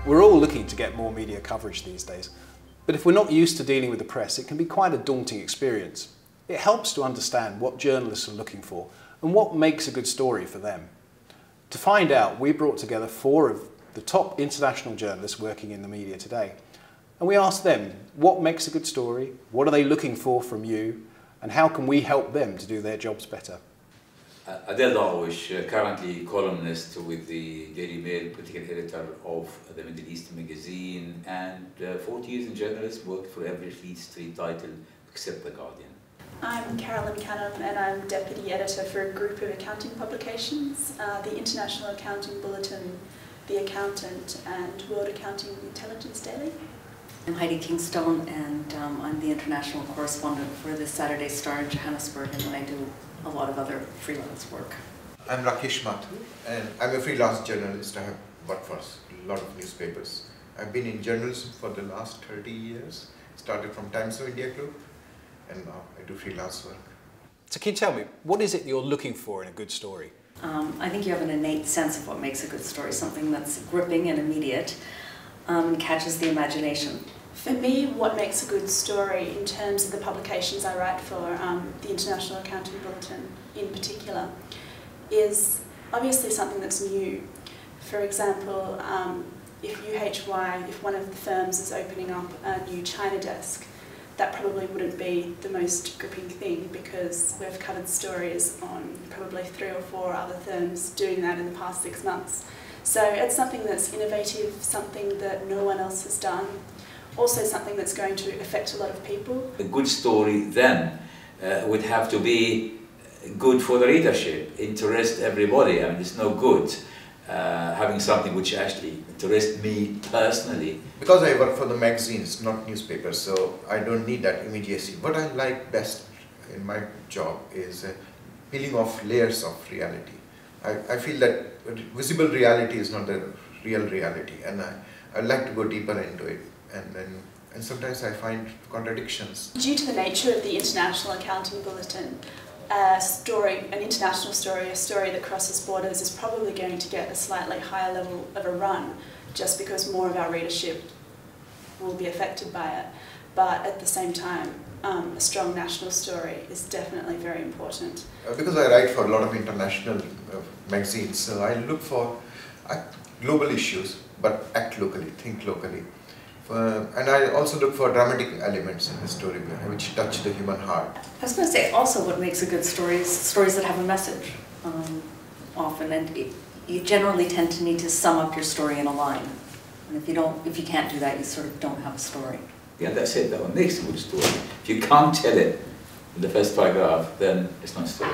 We're all looking to get more media coverage these days, but if we're not used to dealing with the press, it can be quite a daunting experience. It helps to understand what journalists are looking for and what makes a good story for them. To find out, we brought together 4 of the top international journalists working in the media today. And we asked them, what makes a good story? What are they looking for from you? And how can we help them to do their jobs better? Adel Darwish, currently columnist with the Daily Mail, political editor of the Middle East magazine, and 40 years in journalism, worked for every Fleet Street title except The Guardian. I'm Carolyn Canham and I'm Deputy Editor for a group of accounting publications, the International Accounting Bulletin, The Accountant and World Accounting Intelligence Daily. I'm Heidi Kingstone and I'm the international correspondent for the Saturday Star in Johannesburg, and I do a lot of other freelance work. I'm Rakesh Mathur and I'm a freelance journalist. I have worked for a lot of newspapers. I've been in journalism for the last 30 years. Started from Times of India Group and now I do freelance work. So can you tell me, what is it you're looking for in a good story? I think you have an innate sense of what makes a good story, something that's gripping and immediate, catches the imagination. For me, what makes a good story in terms of the publications I write for, the International Accounting Bulletin in particular, is obviously something that's new. For example, if UHY, if one of the firms is opening up a new China desk, that probably wouldn't be the most gripping thing because we've covered stories on probably 3 or 4 other firms doing that in the past 6 months. So it's something that's innovative, something that no one else has done, also something that's going to affect a lot of people. A good story then would have to be good for the readership, interest everybody. I mean, it's no good having something which actually interests me personally. Because I work for the magazines, not newspapers, so I don't need that immediacy. What I like best in my job is peeling off layers of reality. I feel that visible reality is not the real reality, and I like to go deeper into it. And sometimes I find contradictions. Due to the nature of the International Accounting Bulletin, a story, an international story, a story that crosses borders is probably going to get a slightly higher level of a run just because more of our readership will be affected by it. But at the same time, a strong national story is definitely very important. Because I write for a lot of international magazines, so I look for global issues, but act locally, think locally. And I also look for dramatic elements in the story which touch the human heart. I was going to say also what makes a good story is stories that have a message often, and you generally tend to need to sum up your story in a line. And if you can't do that, you sort of don't have a story. Yeah, that's it, that what makes a good story. If you can't tell it in the first paragraph, then it's not a story.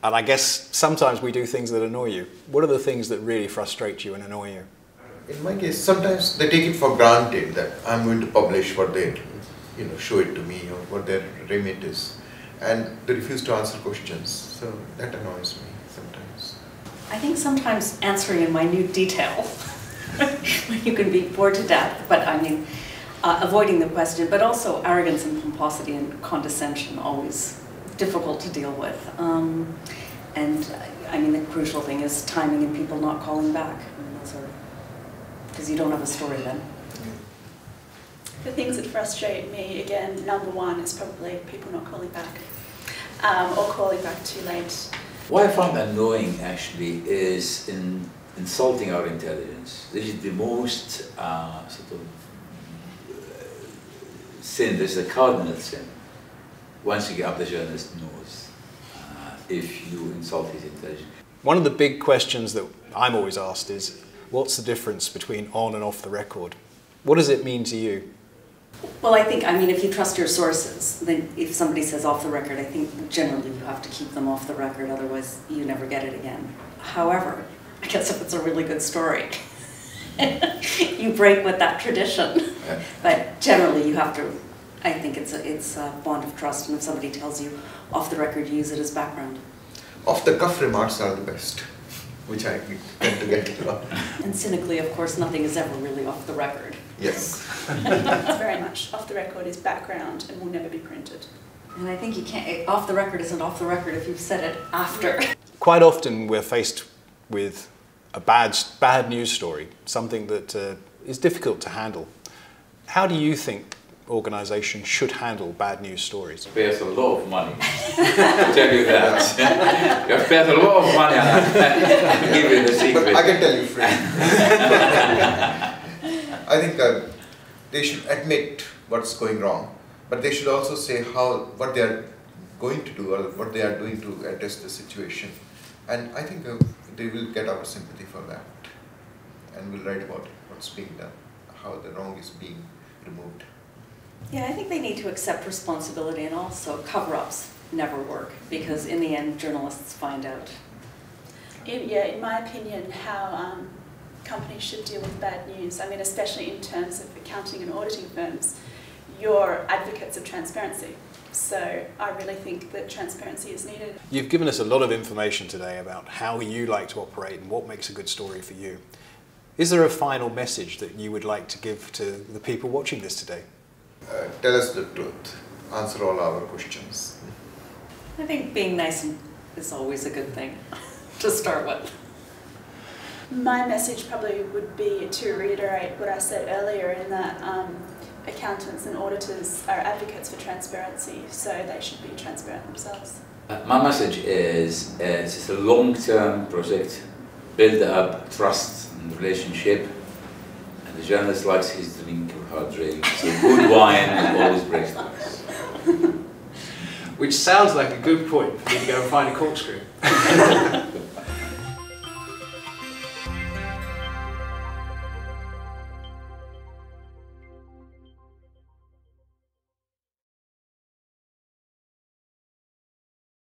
And I guess sometimes we do things that annoy you. What are the things that really frustrate you and annoy you? In my case, sometimes they take it for granted that I'm going to publish what they, show it to me or what their remit is, and they refuse to answer questions. So that annoys me sometimes. I think sometimes answering in minute detail, when you can be bored to death, but I mean, avoiding the question, but also arrogance and pomposity and condescension, always difficult to deal with. And I mean, the crucial thing is timing and people not calling back. I mean, those are, because you don't have a story then. The things that frustrate me, again, number one is probably people not calling back or calling back too late. What I find annoying actually is insulting our intelligence. This is the most sort of sin, this is a cardinal sin. Once you get up, the journalist knows if you insult his intelligence. One of the big questions that I'm always asked is, what's the difference between on and off the record? What does it mean to you? Well, I mean, if you trust your sources, then if somebody says off the record, I think generally you have to keep them off the record, otherwise you never get it again. However, I guess if it's a really good story, you break with that tradition. But generally you have to, I think it's a bond of trust, and if somebody tells you off the record, use it as background. Off the cuff remarks are the best, which I tend to get a lot. And cynically, of course, nothing is ever really off the record. Yes. It's very much off the record is background and will never be printed. And I think you can't, off the record isn't off the record if you've said it after. Quite often we're faced with a bad news story, something that is difficult to handle. How do you think organisations should handle bad news stories? Pay us a lot of money to tell you that. You have spent a lot of money on that. I'll give you the secret. But I can tell you, Fred. I think they should admit what's going wrong, but they should also say what they are going to do or what they are doing to address the situation. And I think they will get our sympathy for that, and will write about what's being done, how the wrong is being removed. Yeah, I think they need to accept responsibility, and also cover-ups never work, because in the end journalists find out. In my opinion, how companies should deal with bad news, I mean especially in terms of accounting and auditing firms, you're advocates of transparency. So I really think that transparency is needed. You've given us a lot of information today about how you like to operate and what makes a good story for you. Is there a final message that you would like to give to the people watching this today? Tell us the truth. Answer all our questions. I think being nice is always a good thing to start with. My message probably would be to reiterate what I said earlier, in that accountants and auditors are advocates for transparency, so they should be transparent themselves. My message is it's a long-term project. Build up trust and relationship. And the journalist likes his drink or her drink. So good wine always breaks the ice. Which sounds like a good point for me to go and find a corkscrew.